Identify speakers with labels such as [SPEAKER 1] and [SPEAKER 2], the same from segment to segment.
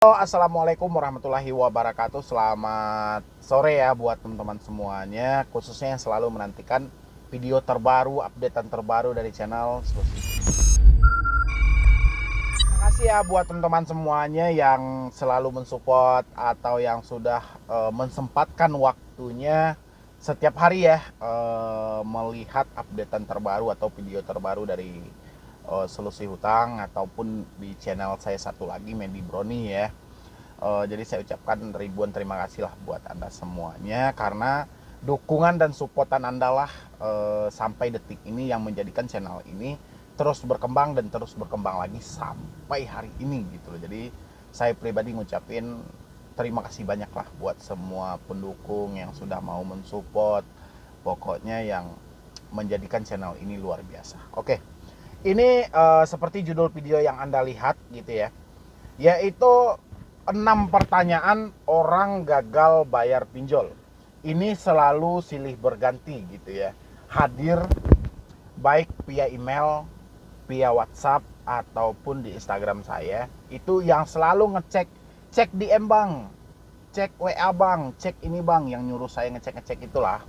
[SPEAKER 1] Halo, assalamualaikum warahmatullahi wabarakatuh. Selamat sore ya buat teman-teman semuanya, khususnya yang selalu menantikan video terbaru, updatean terbaru dari channel Solusi. Terima kasih ya buat teman-teman semuanya yang selalu mensupport atau yang sudah mensempatkan waktunya setiap hari ya melihat updatean terbaru atau video terbaru dari Solusi Hutang ataupun di channel saya satu lagi, Mendy Brony ya. Jadi saya ucapkan ribuan terima kasih lah buat Anda semuanya, karena dukungan dan supportan Anda lah sampai detik ini yang menjadikan channel ini terus berkembang dan terus berkembang lagi sampai hari ini gitu loh. Jadi saya pribadi ngucapin terima kasih banyak lah buat semua pendukung yang sudah mau mensupport, pokoknya yang menjadikan channel ini luar biasa. Oke, ini seperti judul video yang Anda lihat gitu ya, yaitu 6 pertanyaan orang gagal bayar pinjol. Ini selalu silih berganti gitu ya, hadir baik via email, via WhatsApp ataupun di Instagram saya. Itu yang selalu ngecek, cek DM bang, cek WA bang, cek ini bang, yang nyuruh saya ngecek itulah.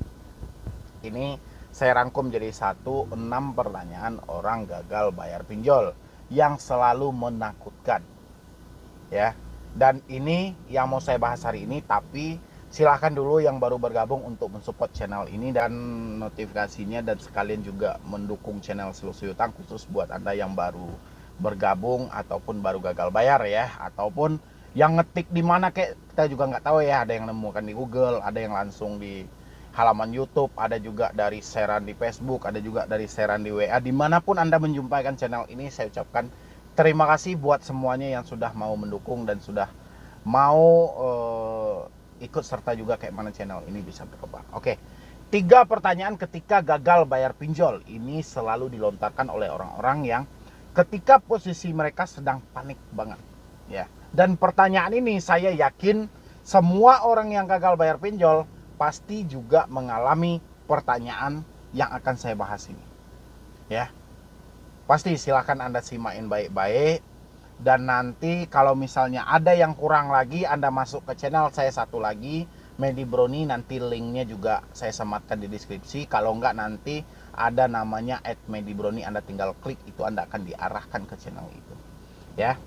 [SPEAKER 1] Ini saya rangkum jadi 6 pertanyaan orang gagal bayar pinjol yang selalu menakutkan ya. Dan ini yang mau saya bahas hari ini, tapi silahkan dulu yang baru bergabung untuk mensupport channel ini dan notifikasinya, dan sekalian juga mendukung channel Solusi Hutang khusus buat Anda yang baru bergabung ataupun baru gagal bayar ya, ataupun yang ngetik di mana kayak kita juga nggak tahu ya. Ada yang nemukan di Google, ada yang langsung di halaman YouTube, ada juga dari sharean di Facebook, ada juga dari sharean di WA. Dimanapun Anda menjumpaikan channel ini, saya ucapkan terima kasih buat semuanya yang sudah mau mendukung dan sudah mau ikut serta juga kayak mana channel ini bisa berkembang. Oke, 3 pertanyaan ketika gagal bayar pinjol. Ini selalu dilontarkan oleh orang-orang yang ketika posisi mereka sedang panik banget ya. Dan pertanyaan ini saya yakin semua orang yang gagal bayar pinjol pasti juga mengalami pertanyaan yang akan saya bahas ini ya. Pasti silahkan Anda simain baik-baik. Dan nanti kalau misalnya ada yang kurang lagi, Anda masuk ke channel saya satu lagi, Mendy Brony. Nanti linknya juga saya sematkan di deskripsi. Kalau enggak, nanti ada namanya @mendybrony, Anda tinggal klik itu, Anda akan diarahkan ke channel itu ya.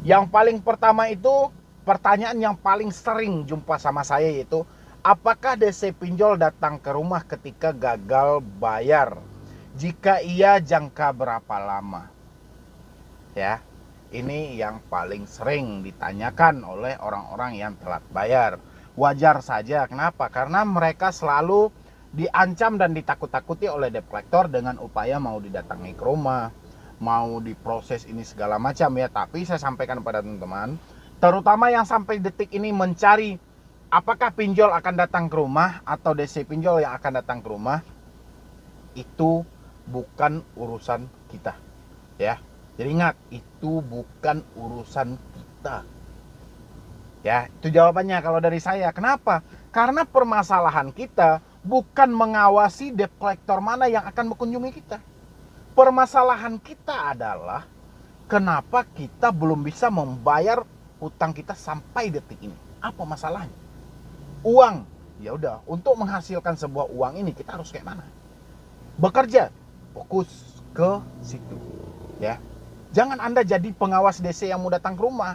[SPEAKER 1] Yang paling pertama itu, pertanyaan yang paling sering jumpa sama saya, yaitu apakah DC pinjol datang ke rumah ketika gagal bayar? Jika iya, jangka berapa lama? Ya, ini yang paling sering ditanyakan oleh orang-orang yang telat bayar. Wajar saja, kenapa? Karena mereka selalu diancam dan ditakut-takuti oleh debt collector dengan upaya mau didatangi ke rumah, mau diproses ini segala macam ya. Tapi saya sampaikan kepada teman-teman, terutama yang sampai detik ini mencari apakah pinjol akan datang ke rumah atau DC pinjol yang akan datang ke rumah, itu bukan urusan kita ya. Jadi ingat, itu bukan urusan kita ya. Itu jawabannya kalau dari saya. Kenapa? Karena permasalahan kita bukan mengawasi debt collector mana yang akan mengunjungi kita. Permasalahan kita adalah kenapa kita belum bisa membayar utang kita sampai detik ini. Apa masalahnya? Uang. Ya udah, untuk menghasilkan sebuah uang ini kita harus kayak mana? Bekerja, fokus ke situ ya. Jangan Anda jadi pengawas DC yang mau datang ke rumah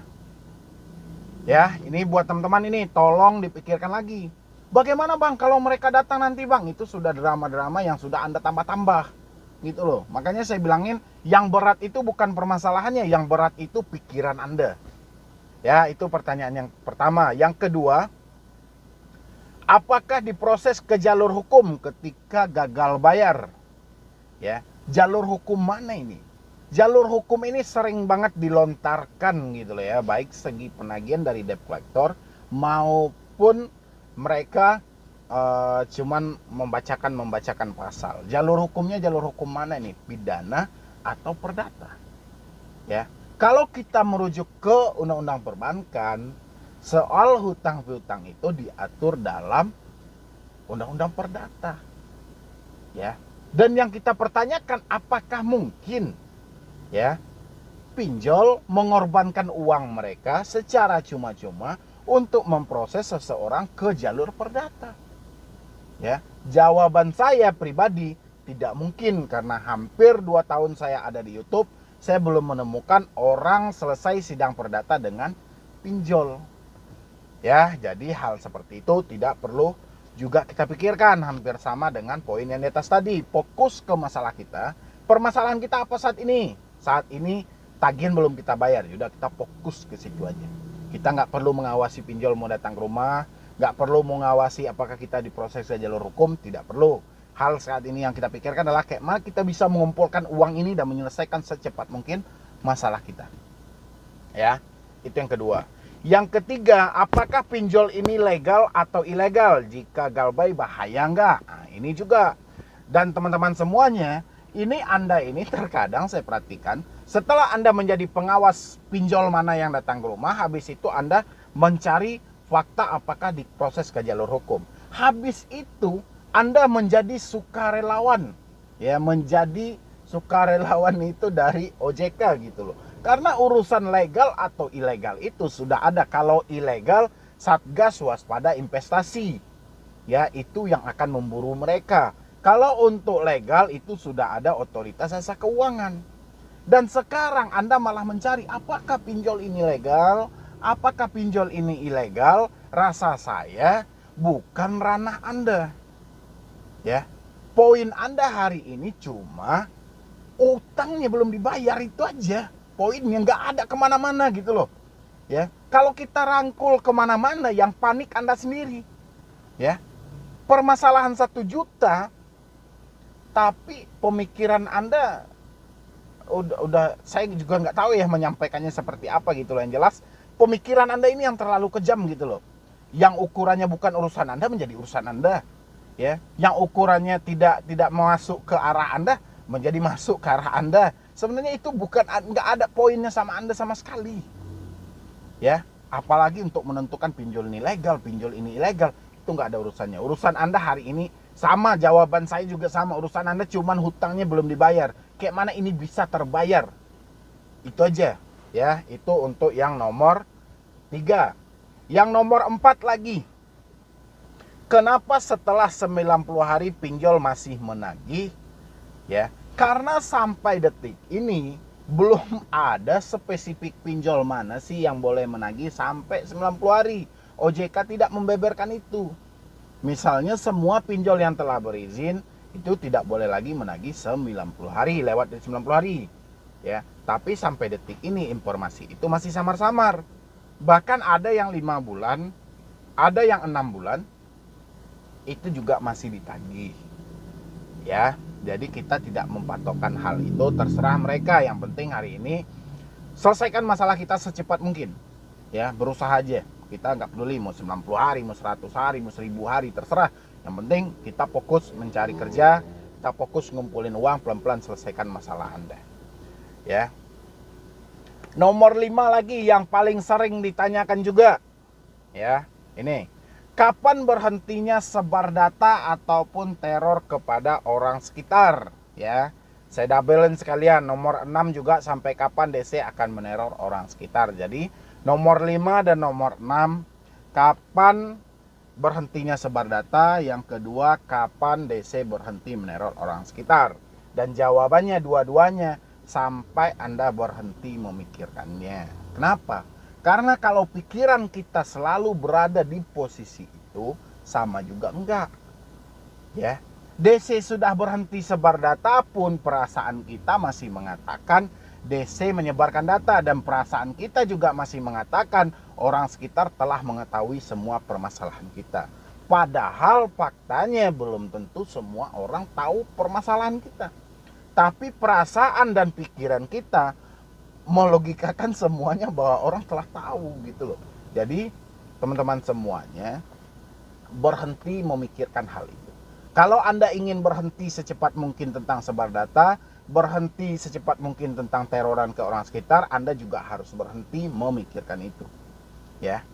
[SPEAKER 1] ya. Ini buat teman-teman, ini tolong dipikirkan lagi. Bagaimana bang kalau mereka datang nanti bang? Itu sudah drama-drama yang sudah Anda tambah-tambah gitu loh. Makanya saya bilangin, yang berat itu bukan permasalahannya, yang berat itu pikiran Anda ya. Itu pertanyaan yang pertama. Yang kedua, apakah diproses ke jalur hukum ketika gagal bayar ya? Jalur hukum mana ini? Jalur hukum ini sering banget dilontarkan gitu loh ya, baik segi penagihan dari debt collector maupun mereka cuman membacakan pasal. Jalur hukumnya jalur hukum mana nih? Pidana atau perdata ya. Kalau kita merujuk ke undang-undang perbankan, soal hutang piutang itu diatur dalam undang-undang perdata ya. Dan yang kita pertanyakan, apakah mungkin ya pinjol mengorbankan uang mereka secara cuma-cuma untuk memproses seseorang ke jalur perdata? Ya, jawaban saya pribadi tidak mungkin, karena hampir 2 tahun saya ada di YouTube, saya belum menemukan orang selesai sidang perdata dengan pinjol. Ya, jadi hal seperti itu tidak perlu juga kita pikirkan. Hampir sama dengan poin yang di atas tadi. Fokus ke masalah kita. Permasalahan kita apa saat ini? Saat ini tagihan belum kita bayar. Yaudah, kita fokus ke situ aja. Kita nggak perlu mengawasi pinjol mau datang ke rumah. Nggak perlu mengawasi apakah kita diproses ke jalur hukum. Tidak perlu. Hal saat ini yang kita pikirkan adalah kayak mana kita bisa mengumpulkan uang ini dan menyelesaikan secepat mungkin masalah kita. Ya, itu yang kedua. Yang ketiga, apakah pinjol ini legal atau ilegal? Jika galbay bahaya nggak? Nah, ini juga. Dan teman-teman semuanya, ini Anda ini terkadang saya perhatikan, setelah Anda menjadi pengawas pinjol mana yang datang ke rumah, habis itu Anda mencari fakta apakah diproses ke jalur hukum. Habis itu Anda menjadi sukarelawan. Ya, menjadi sukarelawan itu dari OJK gitu loh. Karena urusan legal atau ilegal itu sudah ada. Kalau ilegal, Satgas Waspada Investasi. Ya, itu yang akan memburu mereka. Kalau untuk legal itu sudah ada Otoritas Jasa Keuangan. Dan sekarang Anda malah mencari apakah pinjol ini legal, apakah pinjol ini ilegal. Rasa saya bukan ranah Anda. Ya, poin Anda hari ini cuma utangnya belum dibayar, itu aja. Poinnya nggak ada kemana-mana gitu loh. Ya, kalau kita rangkul kemana-mana, yang panik Anda sendiri. Ya, permasalahan 1 juta, tapi pemikiran Anda udah saya juga nggak tahu ya menyampaikannya seperti apa gitu loh. Yang jelas pemikiran Anda ini yang terlalu kejam gitu loh. Yang ukurannya bukan urusan Anda menjadi urusan Anda. Ya, yang ukurannya tidak masuk ke arah Anda menjadi masuk ke arah Anda. Sebenarnya itu nggak ada poinnya sama Anda sama sekali. Ya, apalagi untuk menentukan pinjol ini legal, pinjol ini ilegal, itu nggak ada urusannya. Urusan Anda hari ini sama, jawaban saya juga sama. Urusan Anda cuman hutangnya belum dibayar. Kayak mana ini bisa terbayar? Itu aja. Ya, itu untuk yang nomor 3. Yang nomor 4 lagi. Kenapa setelah 90 hari pinjol masih menagih? Ya, karena sampai detik ini belum ada spesifik pinjol mana sih yang boleh menagih sampai 90 hari. OJK tidak membeberkan itu. Misalnya semua pinjol yang telah berizin itu tidak boleh lagi menagih 90 hari, lewat dari 90 hari. Ya, tapi sampai detik ini informasi itu masih samar-samar. Bahkan ada yang 5 bulan, ada yang 6 bulan, itu juga masih ditagih. Ya, jadi kita tidak mempatokkan hal itu, terserah mereka. Yang penting hari ini selesaikan masalah kita secepat mungkin. Ya, berusaha aja. Kita nggak peduli mau 90 hari, mau 100 hari, mau 1000 hari, terserah. Yang penting kita fokus mencari kerja, kita fokus ngumpulin uang, pelan-pelan selesaikan masalah Anda. Ya. Nomor 5 lagi yang paling sering ditanyakan juga. Ya, ini. Kapan berhentinya sebar data ataupun teror kepada orang sekitar? Ya, saya double sekalian. Nomor 6 juga, sampai kapan DC akan meneror orang sekitar. Jadi nomor 5 dan nomor 6, kapan berhentinya sebar data. Yang kedua, kapan DC berhenti meneror orang sekitar. Dan jawabannya dua-duanya sampai Anda berhenti memikirkannya. Kenapa? Karena kalau pikiran kita selalu berada di posisi itu, sama juga enggak. Ya, DC sudah berhenti sebar data pun perasaan kita masih mengatakan DC menyebarkan data, dan perasaan kita juga masih mengatakan orang sekitar telah mengetahui semua permasalahan kita. Padahal faktanya belum tentu semua orang tahu permasalahan kita. Tapi perasaan dan pikiran kita melogikakan semuanya bahwa orang telah tahu gitu loh. Jadi teman-teman semuanya berhenti memikirkan hal itu. Kalau Anda ingin berhenti secepat mungkin tentang sebar data, berhenti secepat mungkin tentang teroran ke orang sekitar, Anda juga harus berhenti memikirkan itu. Ya.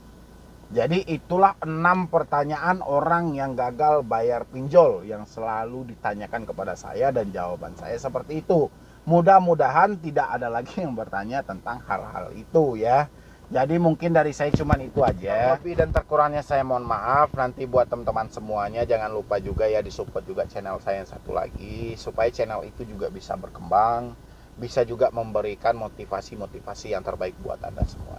[SPEAKER 1] Jadi itulah 6 pertanyaan orang yang gagal bayar pinjol yang selalu ditanyakan kepada saya, dan jawaban saya seperti itu. Mudah-mudahan tidak ada lagi yang bertanya tentang hal-hal itu ya. Jadi mungkin dari saya cuman itu aja. Lebih dan terkurangnya saya mohon maaf. Nanti buat teman-teman semuanya jangan lupa juga ya disupport juga channel saya yang satu lagi, supaya channel itu juga bisa berkembang, bisa juga memberikan motivasi-motivasi yang terbaik buat Anda semua.